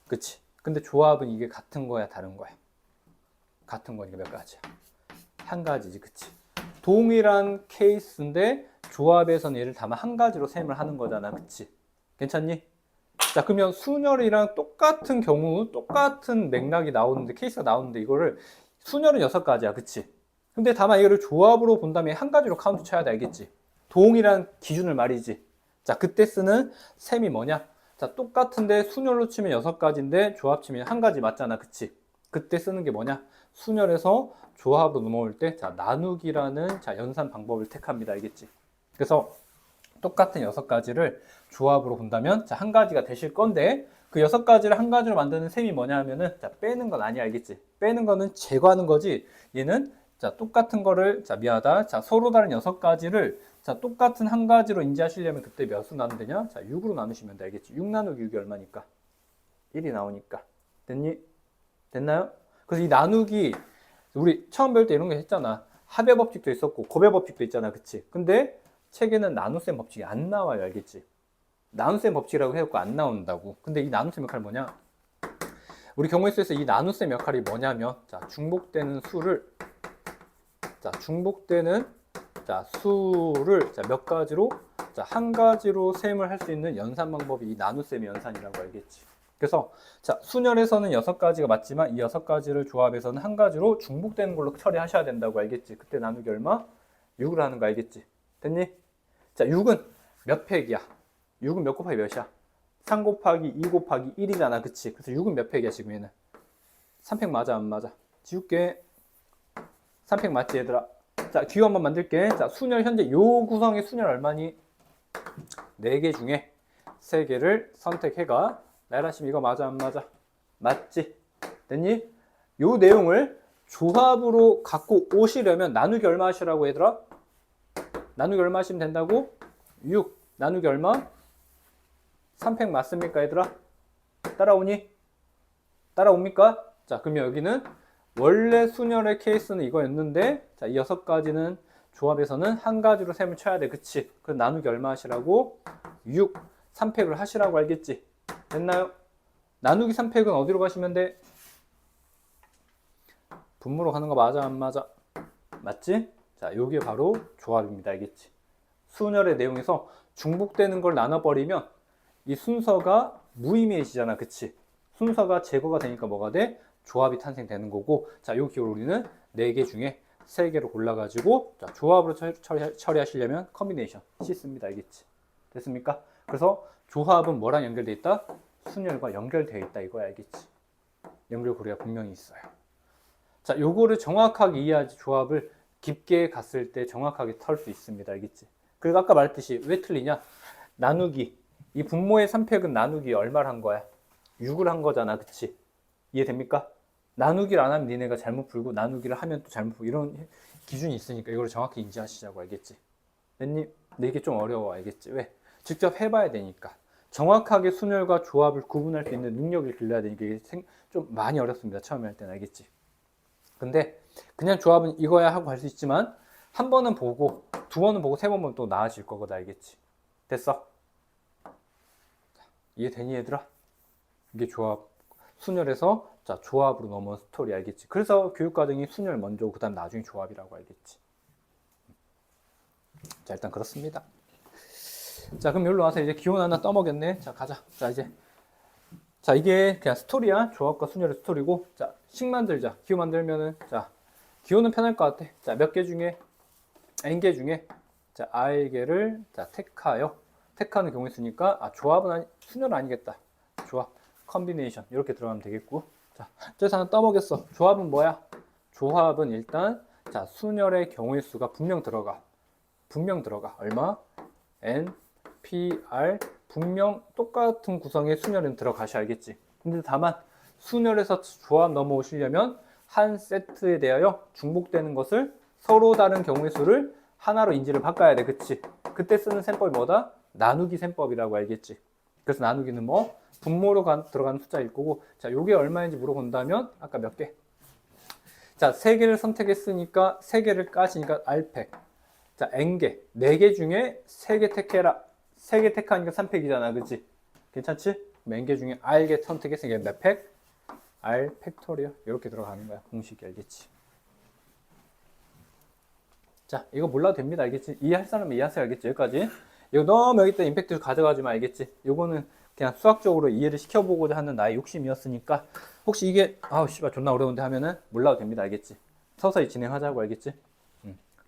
그치? 근데 조합은 이게 같은 거야 다른 거야? 같은 거니까 몇 가지야? 한 가지지. 그치? 동일한 케이스인데 조합에서는 얘를 다만 한 가지로 셈을 하는 거잖아. 그치? 괜찮니? 자, 그러면 순열이랑 똑같은 경우 똑같은 맥락이 나오는데 케이스가 나오는데 이거를 순열은 6가지야. 그치? 근데 다만 이거를 조합으로 본다면 한 가지로 카운트 쳐야 돼. 알겠지? 동일한 기준을 말이지. 자, 그때 쓰는 셈이 뭐냐? 자, 똑같은데 순열로 치면 6가지인데 조합 치면 한 가지 맞잖아. 그치? 그때 쓰는 게 뭐냐? 순열에서 조합으로 넘어올 때 자, 나누기라는 자, 연산 방법을 택합니다. 알겠지? 그래서 똑같은 6가지를 조합으로 본다면 자, 한 가지가 되실 건데 그 6가지를 한 가지로 만드는 셈이 뭐냐 하면은 자, 빼는 건 아니야. 알겠지? 빼는 거는 제거하는 거지. 얘는 자, 똑같은 거를 자, 미안하다. 자, 서로 다른 6가지를 자, 똑같은 한 가지로 인지하시려면 그때 몇으로 나누면 되냐? 자, 6으로 나누시면 돼. 알겠지? 6 나누기 6이 얼마니까? 1이 나오니까. 됐니? 됐나요? 그래서 이 나누기 우리 처음 배울 때 이런 거 했잖아. 합의 법칙도 있었고 곱의 법칙도 있잖아. 그치? 근데 책에는 나눗셈 법칙이 안 나와요. 알겠지? 나눗셈 법칙이라고 해갖고 안 나온다고. 근데 이 나눗셈 역할이 뭐냐? 우리 경우에서 이 나눗셈 역할이 뭐냐면 자, 중복되는 수를 자, 중복되는 자, 수를 자, 몇 가지로 자, 한 가지로 셈을 할 수 있는 연산 방법이 이 나눗셈의 연산이라고 알겠지? 그래서 자, 순열에서는 6가지가 맞지만 이 6가지를 조합해서는 한 가지로 중복되는 걸로 처리하셔야 된다고 알겠지? 그때 나누기 얼마? 6을 하는 거 알겠지? 됐니? 자, 6은 몇 팩이야? 6은 몇 곱하기 몇이야? 3 곱하기 2 곱하기 1이잖아. 그치? 그래서 6은 몇 팩이야 지금 얘는? 3팩 맞아 안 맞아? 지울게. 3팩 맞지 얘들아? 자, 기호 한번 만들게. 자, 순열 현재 요 구성의 순열 얼마니? 4개 중에 3개를 선택해가. 나라심 이거 맞아 안 맞아? 맞지? 됐니? 요 내용을 조합으로 갖고 오시려면 나누기 얼마 하시라고 얘들아? 나누기 얼마 하시면 된다고? 6 나누기 얼마? 3팩 맞습니까 얘들아? 따라오니? 따라옵니까? 자, 그러면 여기는 원래 순열의 케이스는 이거였는데, 자, 이 6가지는 조합에서는 한 가지로 셈을 쳐야 돼. 그치? 그럼 나누기 얼마 하시라고? 6 3팩을 하시라고 알겠지? 됐나요? 나누기 3팩은 어디로 가시면 돼? 분모로 가는 거 맞아 안 맞아? 맞지? 자, 요게 바로 조합입니다. 알겠지? 순열의 내용에서 중복되는 걸 나눠버리면 이 순서가 무의미해지잖아. 그치? 순서가 제거가 되니까 뭐가 돼? 조합이 탄생되는 거고, 자, 요 기호를 우리는 4개 중에 3개로 골라가지고, 자, 조합으로 처리하시려면 컨비네이션 C씁니다. 알겠지? 됐습니까? 그래서 조합은 뭐랑 연결돼 있다? 순열과 연결되어 있다. 이거야. 알겠지? 연결고리가 분명히 있어요. 자, 요거를 정확하게 이해하지 조합을 깊게 갔을 때 정확하게 털 수 있습니다. 알겠지? 그리고 아까 말했듯이 왜 틀리냐? 나누기. 이 분모의 3팩은 나누기 얼마를 한 거야? 6을 한 거잖아. 그치? 이해됩니까? 나누기를 안 하면 니네가 잘못 풀고 나누기를 하면 또 잘못 풀고 이런 기준이 있으니까 이걸 정확히 인지하시자고. 알겠지? 됐니? 근데 이게 좀 어려워. 알겠지? 왜? 직접 해봐야 되니까. 정확하게 순열과 조합을 구분할 수 있는 능력을 길러야 되니까 이게 좀 많이 어렵습니다. 처음에 할 때는. 알겠지? 근데 그냥 조합은 이거야 하고 할 수 있지만 한 번은 보고 두 번은 보고 세 번 보면 또 나아질 거거든. 알겠지? 됐어? 이해되니 얘들아? 이게 조합 순열에서 자 조합으로 넘어온 스토리. 알겠지? 그래서 교육과정이 순열 먼저 그 다음 나중에 조합이라고. 알겠지? 자, 일단 그렇습니다. 자, 그럼 여기로 와서 이제 기호 하나 떠먹였네. 자, 가자. 자, 이제 자, 이게 그냥 스토리야. 조합과 순열의 스토리고. 자, 식 만들자. 기호 만들면은 자, 기호는 편할 것 같아. 자, 몇 개 중에 n개 중에 자, r개를 자, 택하여. 택하는 경우의 수니까 아, 조합은 순열은 아니겠다. 조합 컨비네이션 이렇게 들어가면 되겠고. 자, 저기서 하나 떠먹였어. 조합은 뭐야? 조합은 일단 자, 순열의 경우의 수가 분명 들어가. 얼마? n p r 분명 똑같은 구성의 순열은 들어가셔야 알겠지. 근데 다만 순열에서 조합 넘어오시려면 한 세트에 대하여 중복되는 것을 서로 다른 경우의 수를 하나로 인지를 바꿔야 돼. 그치? 그때 쓰는 셈법이 뭐다? 나누기 셈법이라고. 알겠지? 그래서 나누기는 뭐? 분모로 들어가는 숫자일 거고. 자, 요게 얼마인지 물어본다면 아까 몇 개? 자, 3개를 선택했으니까 3개를 까시니까 R팩. 자, N개. 4개 중에 3개 택해라. 3개 택하니까 3팩이잖아. 그치? 괜찮지? 그럼 N개 중에 R개 선택했으니까 몇 팩? R 팩토리얼. 이렇게 들어가는 거야. 공식이. 알겠지? 자, 이거 몰라도 됩니다. 알겠지? 이해할 사람은 이해하세요. 알겠지? 여기까지. 이거 너무 여기 있다 임팩트 가져가지만. 알겠지? 요거는 그냥 수학적으로 이해를 시켜보고자 하는 나의 욕심이었으니까 혹시 이게 아우 씨발 존나 어려운데 하면은 몰라도 됩니다. 알겠지? 서서히 진행하자고. 알겠지?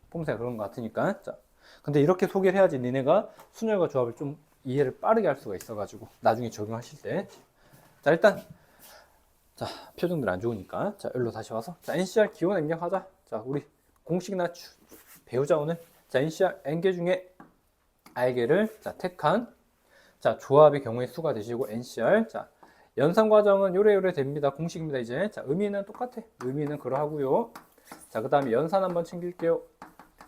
폼새가 그런 것 같으니까. 자, 근데 이렇게 소개를 해야지 니네가 순열과 조합을 좀 이해를 빠르게 할 수가 있어가지고 나중에 적용하실 때. 자, 일단 자, 표정들 안 좋으니까 자, 여기로 다시 와서 자, NCR 기호 입력하자. 자, 우리 공식이나 배우자 오늘. 자, NCR n개 중에 r개를 자, 택한 자, 조합의 경우의 수가 되시고 NCR. 자, 연산 과정은 요래요래 됩니다. 공식입니다. 이제 자, 의미는 똑같아. 의미는 그러하고요. 자, 그 다음에 연산 한번 챙길게요.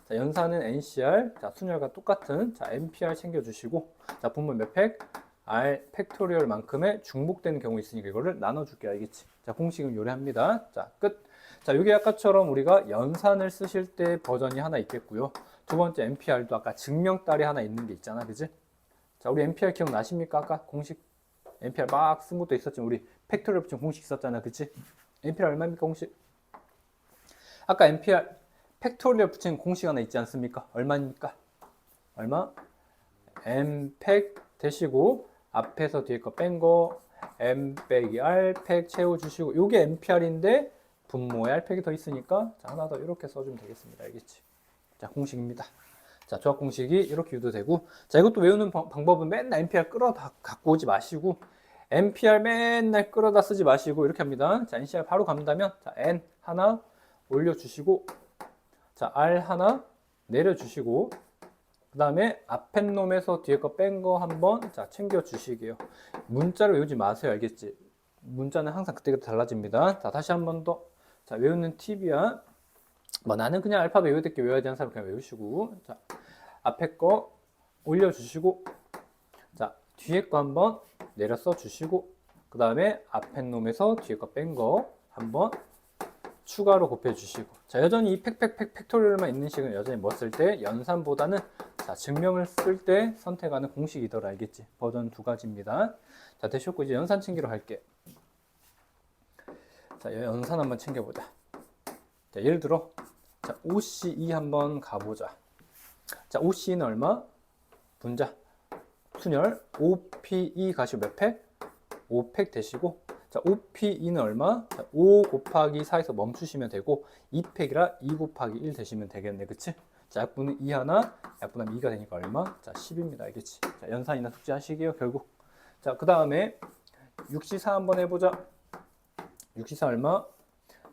자, 연산은 NCR. 자, 순열과 똑같은 자, NPR 챙겨주시고. 자, 분모 몇 팩? R 팩토리얼만큼의 중복되는 경우 있으니까 이거를 나눠줄게. 알겠지? 자, 공식은 요래합니다. 자, 끝. 자, 요게 아까처럼 우리가 연산을 쓰실 때 버전이 하나 있겠고요. 두 번째 NPR도 아까 증명딸이 하나 있는 게 있잖아. 그지? 자, 우리 NPR 기억나십니까? 아까 공식 NPR 막 쓴 것도 있었지만 우리 팩토리얼 붙인 공식 있었잖아. 그치? NPR 얼마입니까? 공식? 아까 NPR 팩토리얼 붙인 공식 하나 있지 않습니까? 얼마입니까? 얼마? M팩 대시고 앞에서 뒤에 거 뺀 거 M 빼기 R 팩 채워주시고 요게 MPR인데 분모에 R 팩이 더 있으니까 자, 하나 더 이렇게 써주면 되겠습니다. 알겠지? 자, 공식입니다. 자, 조합 공식이 이렇게 유도되고 자, 이것도 외우는 방법은 맨날 MPR 끌어다 갖고 오지 마시고 MPR 맨날 끌어다 쓰지 마시고 이렇게 합니다. 자, NCR 바로 간다면 자, N 하나 올려주시고 자, R 하나 내려주시고 그 다음에 앞에 놈에서 뒤에 거 뺀 거 한번 자 챙겨주시게요. 문자를 외우지 마세요. 알겠지? 문자는 항상 그때그때 달라집니다. 자, 다시 한 번 더. 자, 외우는 팁이야. 뭐 나는 그냥 알파벳 외워야 될 게 외워야 되는 사람 그냥 외우시고 자, 앞에 거 올려주시고 자, 뒤에 거 한번 내려 써주시고 그 다음에 앞에 놈에서 뒤에 거 뺀 거 한번 추가로 곱해주시고 자, 여전히 이 팩토리얼만 있는 식은 여전히 뭐 쓸 때 연산보다는 자, 증명을 쓸 때 선택하는 공식이더라. 알겠지? 버전 두 가지입니다. 자, 되셨고 이제 연산 챙기러 갈게. 자, 연산 한번 챙겨보자. 자, 예를 들어 자, OCE 한번 가보자. 자, OCE는 얼마? 분자 순열 5PE 가시고 몇 팩? 5팩 되시고 자, OPE는 얼마? 자, 5 곱하기 4에서 멈추시면 되고 2팩이라 2 곱하기 1 되시면 되겠네. 그치? 자, 약분은 2 하나, 약분하면 2가 되니까 얼마? 자, 10입니다. 알겠지? 자, 연산이나 숙제 하시게요, 결국. 자, 그 다음에 6C4 한번 해보자. 6C4 얼마?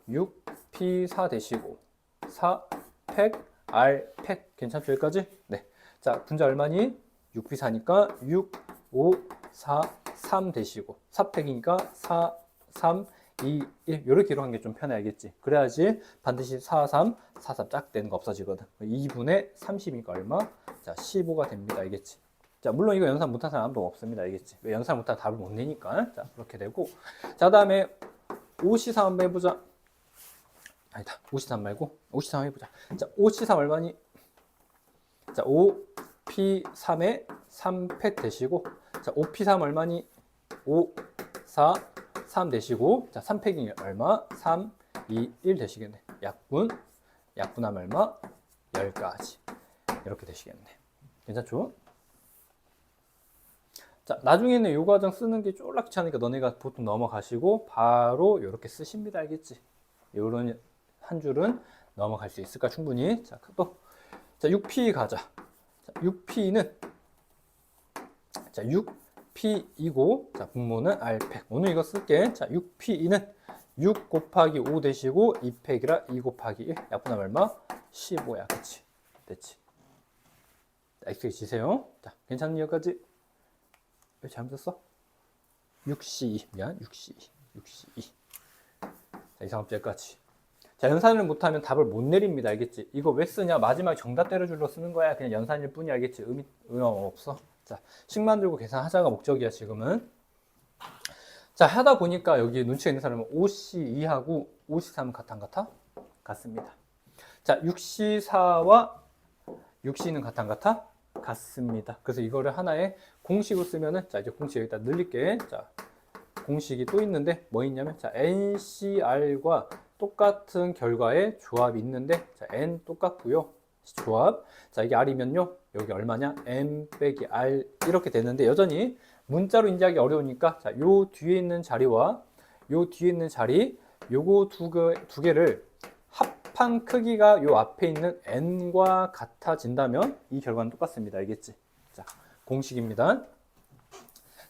6P4 되시고 4팩, R팩. 괜찮죠? 여기까지? 네. 자, 분자 얼마니? 6P4니까 6, 5, 4, 3 되시고 4팩이니까 4, 3, 2, 1 이렇게 기록하는 게 좀 편해. 알겠지? 그래야지 반드시 4, 3, 4, 3 짝 되는 거 없어지거든. 2분의 30이니까 얼마? 자, 15가 됩니다. 알겠지? 자, 물론 이거 연산 못한 사람 아무도 없습니다. 알겠지? 왜 연산 못한 답을 못 내니까. 자, 그렇게 되고 자, 다음에 5C3 한번 해보자. 아니다, 5C3 말고 5C3 해보자. 자, 5C3 얼마니? 자, 5P3에 3팩 되시고 자, 5P3 얼마니? 5, 4, 3 되시고 자, 3팩이 얼마? 3, 2, 1 되시겠네. 약분하면 얼마? 10가지 이렇게 되시겠네. 괜찮죠? 자, 나중에는 이 과정 쓰는 게 쫄라 귀찮으니까 너네가 보통 넘어가시고 바로 이렇게 쓰십니다. 알겠지? 요런 한 줄은 넘어갈 수 있을까 충분히. 자, 또 자, 6P 가자. 자, 6P는 자, 6P이고 자, 분모는 R팩. 오늘 이거 쓸게. 자, 6P는 6 곱하기 5 되시고 2팩이라 2 곱하기 1 약분하면 얼마? 15야. 그치? 됐지? 익숙해지세요. 자, 괜찮니 여기까지? 왜 잘못 썼어? 6C2 미안 6C2 자, 이상 없지 여기까지. 자, 연산을 못하면 답을 못 내립니다. 알겠지? 이거 왜 쓰냐? 마지막에 정답 때려주려 쓰는 거야. 그냥 연산일 뿐이. 알겠지? 의미 없어. 자, 식 만들고 계산하자가 목적이야 지금은. 자, 하다 보니까 여기 눈치가 있는 사람은 5C2하고 5C3은 같아 안 같아? 같습니다. 자, 6C4와 6C는 같아 안 같아? 같습니다. 그래서 이거를 하나의 공식으로 쓰면은 자, 이제 공식 여기다 늘릴게. 자, 공식이 또 있는데 뭐 있냐면 자, NCR과 똑같은 결과의 조합이 있는데 자, N 똑같고요. 조합. 자, 이게 R이면요. 여기 얼마냐? M 빼기 R 이렇게 되는데 여전히 문자로 인지하기 어려우니까 자, 요 뒤에 있는 자리와 요 뒤에 있는 자리 요거 두 개를 합한 크기가 요 앞에 있는 N과 같아진다면 이 결과는 똑같습니다. 알겠지? 자, 공식입니다.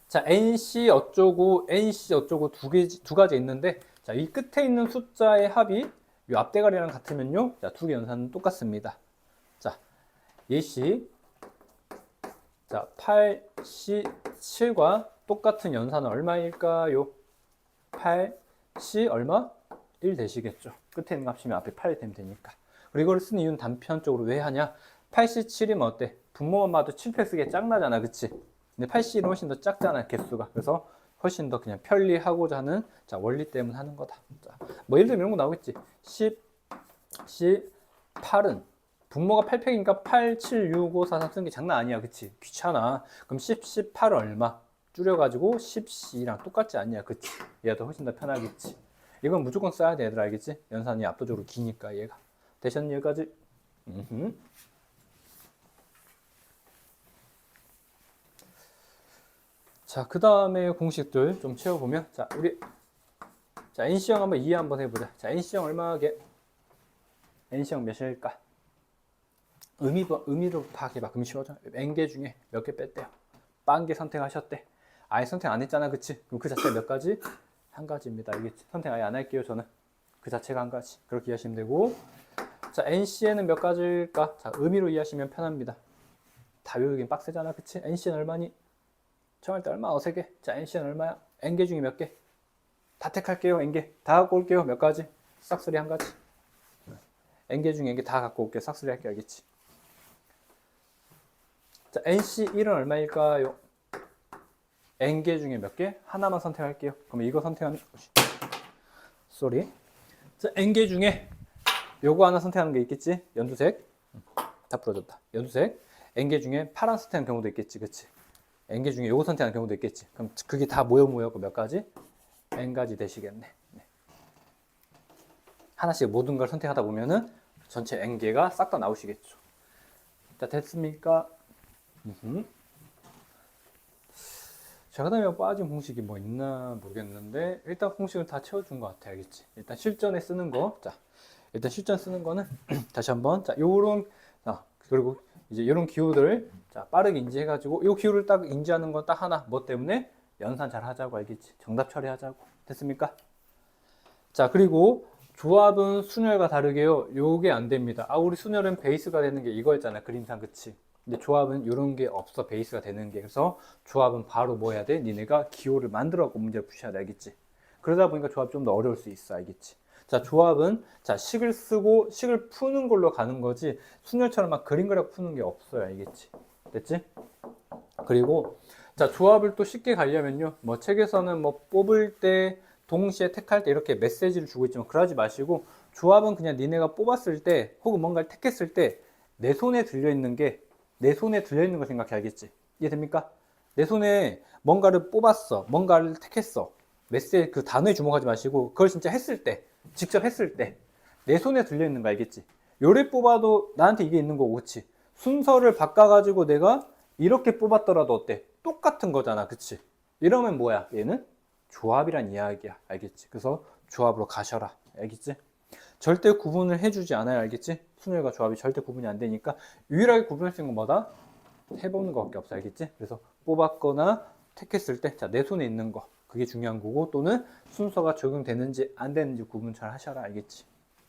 자, NC 어쩌고 NC 어쩌고 두 가지 있는데 자, 이 끝에 있는 숫자의 합이 요 앞대가리랑 같으면요. 자, 두 개 연산은 똑같습니다. 자, 예시 자, 8C7과 똑같은 연산은 얼마일까요? 8C 얼마? 1 되시겠죠. 끝에 있는 값이면 앞에 8이 되면 되니까. 그리고 이걸 쓰는 이유는 단편적으로 왜 하냐? 8C7이면 어때? 분모만 봐도 7팩 쓰기에 짱나잖아. 그치? 근데 8C는 훨씬 더 작잖아. 개수가. 그래서 훨씬 더 그냥 편리하고자 하는 자, 원리 때문에 하는 거다. 자, 뭐 예를 들면 이런 거 나오겠지. 10C8은 분모가 8팩이니까 8, 7, 6, 5, 4, 3 쓰는 게 장난 아니야. 그치? 귀찮아. 그럼 10C8 얼마? 줄여가지고 10C랑 똑같지 않냐. 그치? 얘가 더 훨씬 더 편하겠지. 이건 무조건 써야 돼. 얘들아. 알겠지? 연산이 압도적으로 기니까 얘가. 되셨니? 여기까지? 자, 그 다음에 공식들 좀 채워보면, 자, 자, NC형 한번 이해 한번 해보자. 자, NC형 얼마게? NC형 몇일까? 의미로 파악해봐. 그럼 쉬워져. N개 중에 몇 개 뺐대요? 빵개 선택하셨대. 아예 선택 안 했잖아, 그치? 그럼 그 자체가 몇 가지? 한 가지입니다. 이게 선택 아예 안 할게요, 저는. 그 자체가 한 가지. 그렇게 이해하시면 되고. 자, NC에는 몇 가지일까? 자, 의미로 이해하시면 편합니다. 다 외우긴 빡세잖아, 그치? NC는 얼마니? 정할 때 얼마? 어색해. 자, NC는 얼마야? N개 중에 몇 개? 다 택할게요, N개. 다 갖고 올게요. 몇 가지? 싹쓸이 한 가지. N개 중에 N개 다 갖고 올게요. 싹쓸이 할게, 알겠지? 자, NC1은 얼마일까요? N개 중에 몇 개? 하나만 선택할게요. 그럼 이거 선택하는, 쏘리. 자, N개 중에 요거 하나 선택하는 게 있겠지? 연두색. 다 풀어졌다. 연두색. N개 중에 파란 선택하는 경우도 있겠지, 그치? N개 중에 요거 선택하는 경우도 있겠지. 그럼 그게 다 모여고 몇 가지? N가지 되시겠네. 네. 하나씩 모든 걸 선택하다 보면은 전체 N개가 싹 다 나오시겠죠. 자, 됐습니까? 자, 그 다음에 빠진 공식이 뭐 있나 모르겠는데, 일단 공식을 다 채워준 것 같아, 알겠지? 일단 실전에 쓰는 거. 자, 일단 실전 쓰는 거는 다시 한번. 자, 요런, 그리고 이제 요런 기호들, 자, 빠르게 인지해가지고, 요 기호를 딱 인지하는 건 딱 하나. 뭐 때문에? 연산 잘 하자고, 알겠지? 정답 처리하자고. 됐습니까? 자, 그리고 조합은 순열과 다르게요. 요게 안 됩니다. 아, 우리 순열은 베이스가 되는 게 이거였잖아. 그림상, 그치? 근데 조합은 이런 게 없어. 베이스가 되는 게. 그래서 조합은 바로 뭐 해야 돼? 니네가 기호를 만들어갖고 문제를 푸셔야 돼. 알겠지? 그러다 보니까 조합이 좀 더 어려울 수 있어. 알겠지? 자, 조합은 자, 식을 쓰고 식을 푸는 걸로 가는 거지 순열처럼 막 그림 그려 푸는 게 없어요. 알겠지? 됐지? 그리고 자, 조합을 또 쉽게 가려면요. 뭐 책에서는 뭐 뽑을 때 동시에 택할 때 이렇게 메시지를 주고 있지만 그러지 마시고 조합은 그냥 니네가 뽑았을 때 혹은 뭔가를 택했을 때 내 손에 들려있는 거 생각해. 알겠지? 이해됩니까? 내 손에 뭔가를 뽑았어. 뭔가를 택했어. 메시지 그 단어에 주목하지 마시고 그걸 진짜 했을 때 직접 했을 때 내 손에 들려있는 거 알겠지? 요래 뽑아도 나한테 이게 있는 거고 그치? 순서를 바꿔가지고 내가 이렇게 뽑았더라도 어때? 똑같은 거잖아. 그치? 이러면 뭐야? 얘는 조합이란 이야기야. 알겠지? 그래서 조합으로 가셔라. 알겠지? 절대 구분을 해주지 않아요. 알겠지? 순열과 조합이 절대 구분이 안 되니까 유일하게 구분할 수 있는 건 뭐다? 해보는 것밖에 없어. 알겠지? 그래서 뽑았거나 택했을 때 자, 내 손에 있는 거 그게 중요한 거고 또는 순서가 적용되는지 안 되는지 구분 잘 하셔라. 알겠지?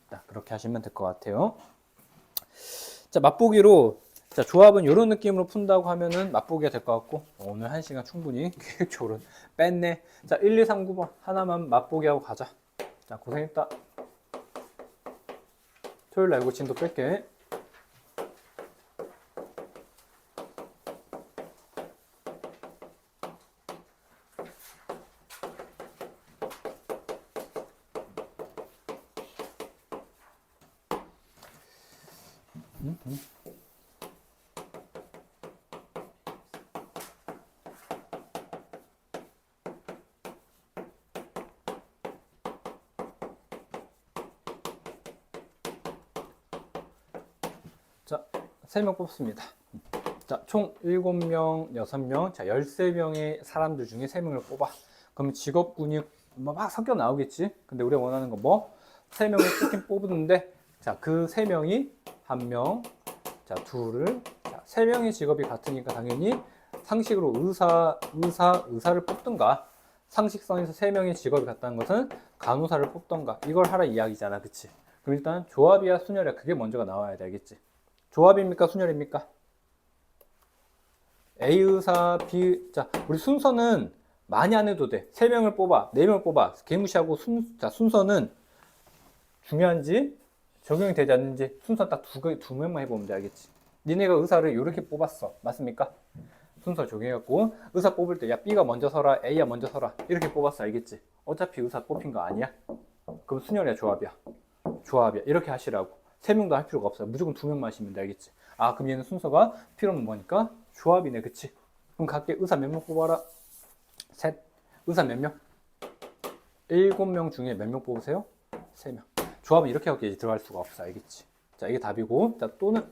자, 그렇게 하시면 될 것 같아요. 자, 맛보기로 자, 조합은 이런 느낌으로 푼다고 하면은 맛보기가 될 것 같고 오늘 1시간 충분히 계획적으로 뺐네. 자, 1, 2, 3, 9번 하나만 맛보기 하고 가자. 자, 고생했다. 토요일 날 이거 진도 뺄게. 자, 3명 뽑습니다. 자, 총 7명, 6명, 자, 13명의 사람들 중에 3명을 뽑아. 그럼 직업군이 막 섞여 나오겠지? 근데 우리가 원하는 건 뭐? 3명을 뽑는데, 자, 그 3명이 1명, 자, 둘을, 자, 3명의 직업이 같으니까 당연히 상식으로 의사를 뽑든가, 상식선에서 3명의 직업이 같다는 것은 간호사를 뽑던가, 이걸 하라 이야기잖아. 그치? 그럼 일단 조합이야, 순열이야, 그게 먼저가 나와야 돼. 알겠지? 조합입니까? 순열입니까? A 의사, B, 자, 우리 순서는 많이 안 해도 돼. 3명을 뽑아, 4명을 뽑아. 개무시하고 순서는 중요한지 적용이 되지 않는지 순서 딱 두 명만 해보면 돼. 알겠지? 니네가 의사를 이렇게 뽑았어. 맞습니까? 순서 적용해갖고 의사 뽑을 때 야, B가 먼저 서라, A가 먼저 서라. 이렇게 뽑았어. 알겠지? 어차피 의사 뽑힌 거 아니야? 그럼 순열이야, 조합이야? 조합이야. 이렇게 하시라고. 3명도 할 필요가 없어요. 무조건 2명만 하시면 돼. 알겠지? 아, 그럼 얘는 순서가 필요 없는 거니까 조합이네. 그치? 그럼 각기 의사 몇 명 뽑아라? 셋. 의사 몇 명? 7명 중에 몇 명 뽑으세요? 3명. 조합은 이렇게 하고 들어갈 수가 없어. 알겠지? 자, 이게 답이고. 자, 또는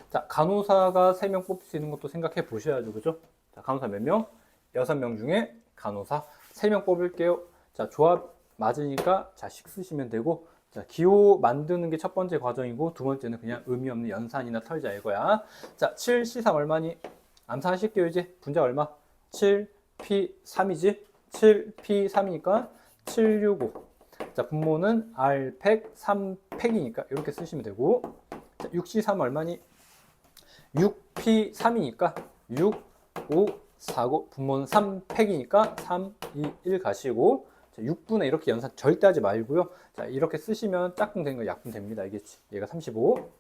자, 간호사가 3명 뽑을 수 있는 것도 생각해 보셔야죠. 그죠? 자, 간호사 몇 명? 6명 중에 간호사 3명 뽑을게요. 자, 조합 맞으니까 자, 식 쓰시면 되고, 자, 기호 만드는 게 첫 번째 과정이고, 두 번째는 그냥 의미 없는 연산이나 털자 이거야. 자, 7C3 얼마니? 암산하실게요. 이제 분자 얼마? 7P3이지? 7P3이니까 765. 자, 분모는 R팩 3팩이니까 이렇게 쓰시면 되고, 자, 6C3 얼마니? 6P3이니까 6, 5, 4고 분모는 3팩이니까 3, 2, 1 가시고, 자, 6분의 이렇게 연산 절대 하지 말고요. 자, 이렇게 쓰시면 짝꿍 되는 거 약분 됩니다. 알겠지? 얘가 35.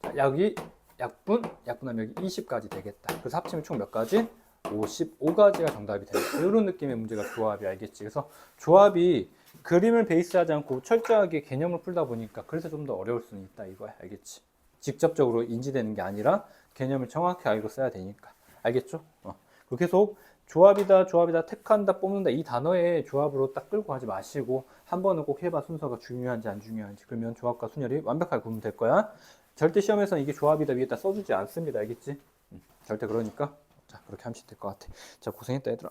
자, 여기 약분하면 여기 20까지 되겠다. 그래서 합치면 총 몇 가지? 55가지가 정답이 됩니다. 이런 느낌의 문제가 조합이, 알겠지? 그래서 조합이 그림을 베이스하지 않고 철저하게 개념을 풀다 보니까 그래서 좀 더 어려울 수는 있다 이거야. 알겠지? 직접적으로 인지되는 게 아니라 개념을 정확히 알고 써야 되니까. 알겠죠? 그리고 계속 조합이다, 택한다, 뽑는다 이 단어의 조합으로 딱 끌고 가지 마시고 한 번은 꼭 해봐. 순서가 중요한지 안 중요한지. 그러면 조합과 순열이 완벽하게 구분될 될 거야. 절대 시험에서는 이게 조합이다 위에다 써주지 않습니다. 알겠지? 절대 그러니까 자, 그렇게 하면 될 것 같아. 자, 고생했다 얘들아.